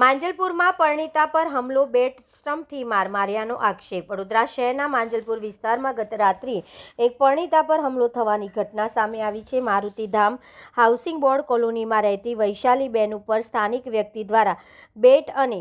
માંજલપુરમાં પરણિતા પર હુમલો, બેટ સ્ટમ્પથી માર માર્યાનો આક્ષેપ। વડોદરા શહેરના માંજલપુર વિસ્તારમાં ગત રાત્રિએ એક પરણિતા પર હુમલો થવાની ઘટના સામે આવી છે। મારુતિધામ હાઉસિંગ બોર્ડ કોલોનીમાં રહેતી વૈશાલીબેન ઉપર સ્થાનિક વ્યક્તિ દ્વારા બેટ અને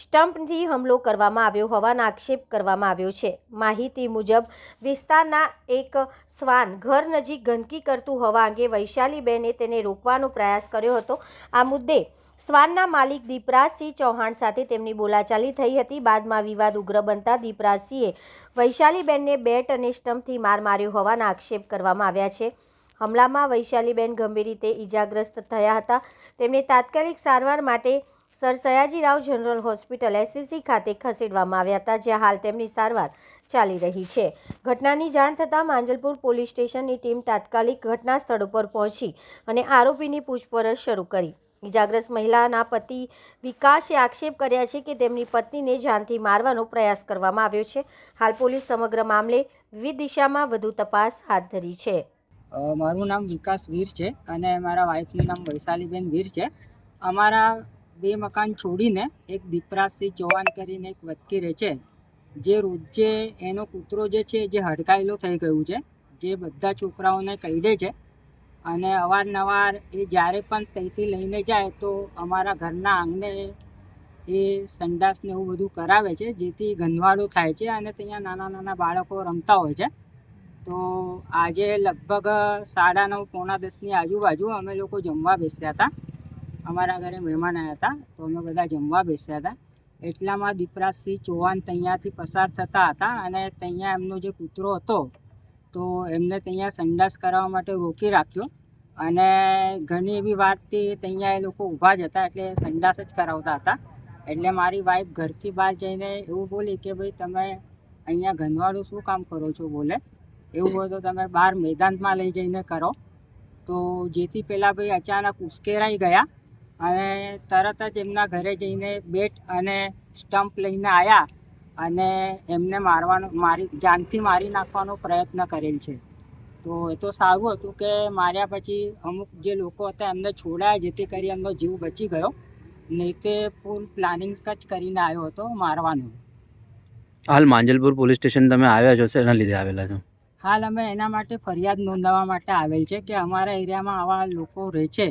સ્ટમ્પથી હુમલો કરવામાં આવ્યો હોવાનો આક્ષેપ કરવામાં આવ્યો છે। માહિતી મુજબ વિસ્તારના એક શ્વાન ઘર નજીક ગંદકી કરતું હોવા અંગે વૈશાલીબેને તેને રોકવાનો પ્રયાસ કર્યો હતો। આ મુદ્દે શ્વાનના માલિક દીપરાજસિંહ ચૌહાણ સાથે તેમની બોલાચાલી થઈ હતી। બાદમાં વિવાદ ઉગ્ર બનતા દીપરાજસિંહે વૈશાલીબેનને બેટ અને સ્ટમ્પથી માર માર્યો હોવાના આક્ષેપ કરવામાં આવ્યા છે। હુમલામાં વૈશાલીબેન ગંભીર રીતે ઈજાગ્રસ્ત થયા હતા। તેમને તાત્કાલિક સારવાર માટે sir Sayajirao general hospital SCC ખાતે ખસેડવામાં આવ્યા હતા, જ્યાં હાલ તેમની સારવાર ચાલી રહી છે। ઘટનાની જાણ થતાં માંજલપુર પોલીસ સ્ટેશનની ટીમ તાત્કાલિક ઘટના સ્થળ પર પહોંચી અને આરોપીની પૂછપરછ શરૂ કરી। ઈજાગ્રસ્ત મહિલાના પતિ વિકાસે આક્ષેપ કર્યા છે કે તેમની પત્નીને જાનથી મારવાનો પ્રયાસ કરવામાં આવ્યો છે। હાલ પોલીસ સમગ્ર મામલે વિવિધ દિશામાં વધુ તપાસ હાથ ધરી છે। મારું નામ વિકાસ વીર છે અને મારા વાઈફનું નામ વૈશાલીબેન વીર છે। અમારા બે મકાન છોડીને એક દીપરાજસિંહ ચૌહાણ કરીને એક વ્યક્તિ રહે છે, જે રોજે એનો કૂતરો જે છે જે હડકાયેલો થઈ ગયું છે, જે બધા છોકરાઓને કહી છે અને અવારનવાર એ જ્યારે પણ ત્યાંથી લઈને જાય તો અમારા ઘરના આંગણે એ સંડાસને એવું બધું કરાવે છે, જેથી ગંદવાડો થાય છે અને ત્યાં નાના નાના બાળકો રમતા હોય છે। તો આજે લગભગ 9:30 પોણા 10ની આજુબાજુ અમે લોકો જમવા બેસ્યા હતા। અમારા ઘરે મહેમાન આવ્યા હતા, તો અમે બધા જમવા બેસ્યા હતા। એટલામાં દીપરાજસિંહ ચૌહાણ ત્યાંથી પસાર થતા હતા અને ત્યાં એમનો જે કૂતરો હતો તો એમને ત્યાં સંડાસ કરાવવા માટે રોકી રાખ્યો અને ઘણી એવી વારથી ત્યાં એ લોકો ઊભા જ હતા, એટલે સંડાસ જ કરાવતા હતા। એટલે મારી વાઈફ ઘરથી બહાર જઈને એવું બોલી કે ભાઈ તમે અહીંયા ગંદવાડું શું કામ કરો છો, બોલે એવું હોય તો તમે બહાર મેદાનમાં લઈ જઈને કરો। તો જેથી પેલા ભાઈ અચાનક ઉશ્કેરાઈ ગયા અને તરત જ એમના ઘરે જઈને બેટ અને સ્ટમ્પ લઈને આવ્યા અને એમને જાનથી મારી નાખવાનો પ્રયત્ન કરેલ છે। તો એ તો સારું હતું કે માર્યા પછી અમુક જે લોકો હતા એમને છોડાયા, જેથી કરી એમનો જીવ બચી ગયો, નહીં તે ફૂલ પ્લાનિંગ જ કરીને આવ્યો હતો મારવાનું। હાલ માંજલપુર પોલીસ સ્ટેશન તમે આવ્યા છો, એના લીધે આવેલા છો? હાલ અમે એના માટે ફરિયાદ નોંધાવવા માટે આવેલ છે કે અમારા એરિયામાં આવા લોકો રહે છે,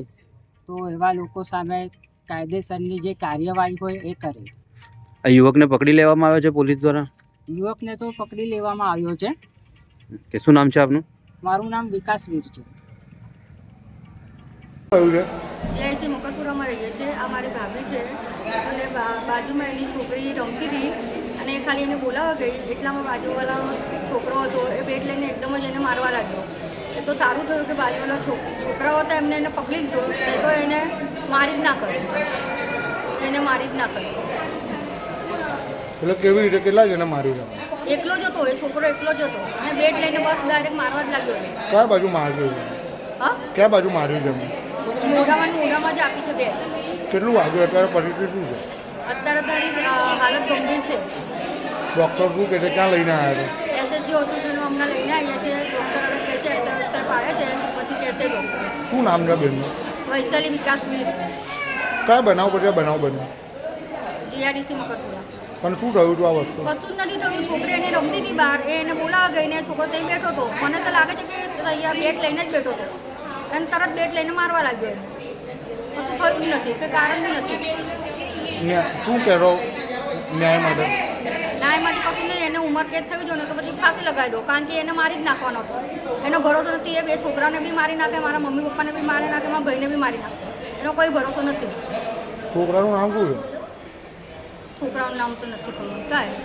તો એવા લોકો સામે કાયદેસરની જે કાર્યવાહી હોય એ કરે। આ યુવકને પકડી લેવામાં આવ્યો છે પોલીસ દ્વારા? યુવકને તો પકડી લેવામાં આવ્યો છે। કે શું નામ છે આપનું? મારું નામ વિકાસ વીર છે। જયસિંહ મકરપુરામાં રહીએ છીએ। આ મારી ભાભી છે અને બાજુમાં એની છોકરી રમતી હતી અને ખાલી એને બોલાવવા ગઈ, એટલામાં બાજુવાળા છોકરો હતો એ બેટ લઈને એકદમ જ એને મારવા લાગ્યો। એ તો સારું થયું કે બાજુવાળા છોકરાઓ હતા એને પકડી લીધો, એ તો એને મારી જ ના કર્યો, એને મારી જ ના કર્યો। એટલે કેવી રીતે કેટલા જણે મારી ગયા? એકલો જ હતો, એ છોકરો એકલો જ હતો અને બેટ લઈને બસ ડાયરેક્ટ મારવા જ લાગ્યો। કયા બાજુ માર્યું છે? હા, કયા બાજુ માર્યું છે? મોઢામાં જ આપી છે બેટ। કેટલું વાગ્યું? અત્યારે પરિસ્થિતિ શું છે? અત્યારે તારી હાલત ગંભીર છે। ડૉક્ટર શું કહે છે? ક્યાં લઈને આવ્યા છે? SSG હોસ્પિટલમાં હમણાં લઈને આવ્યા છે। ડૉક્ટર હવે કહે છે એક્સરે પાડે છે, પછી કહે છે ડૉક્ટર। શું નામ છે બેનનું? વૈશાલી વિકાસ વીર। કયા બનાવ પછી બનાવ બન્યો? GRDC મકરપુરા। પણ શું થયું હતું આ વસ્તુ? કશું જ નથી થયું। છોકરી એને રમતી હતી બહાર, એને બોલાવા ગઈને છોકરો ત્યાં બેઠો હતો। મને તો લાગે છે કે અહીંયા બેટ લઈને જ બેઠો હતો અને તરત બેટ લઈને મારવા લાગ્યો એને। કશું થયું જ નથી, કે કારણ બી નથી। શું કહેરો ન્યાય માટે? ન્યાય માટે કશું નહીં, એને ઉંમરકેદ થવી જોઈએ ને તો પછી ફાંસી લગાવી દો, કારણ કે એને મારી જ નાખવાનો હતો। એનો ભરોસો નથી, એ બે છોકરાને બી મારી નાખે, મારા મમ્મી પપ્પાને બી મારી નાખે, મારા ભાઈને બી મારી નાખશે, એનો કોઈ ભરોસો નથી। છોકરાનું નામ શું છે? છોકરાનું નામ તો નથી ખબર કાંઈ।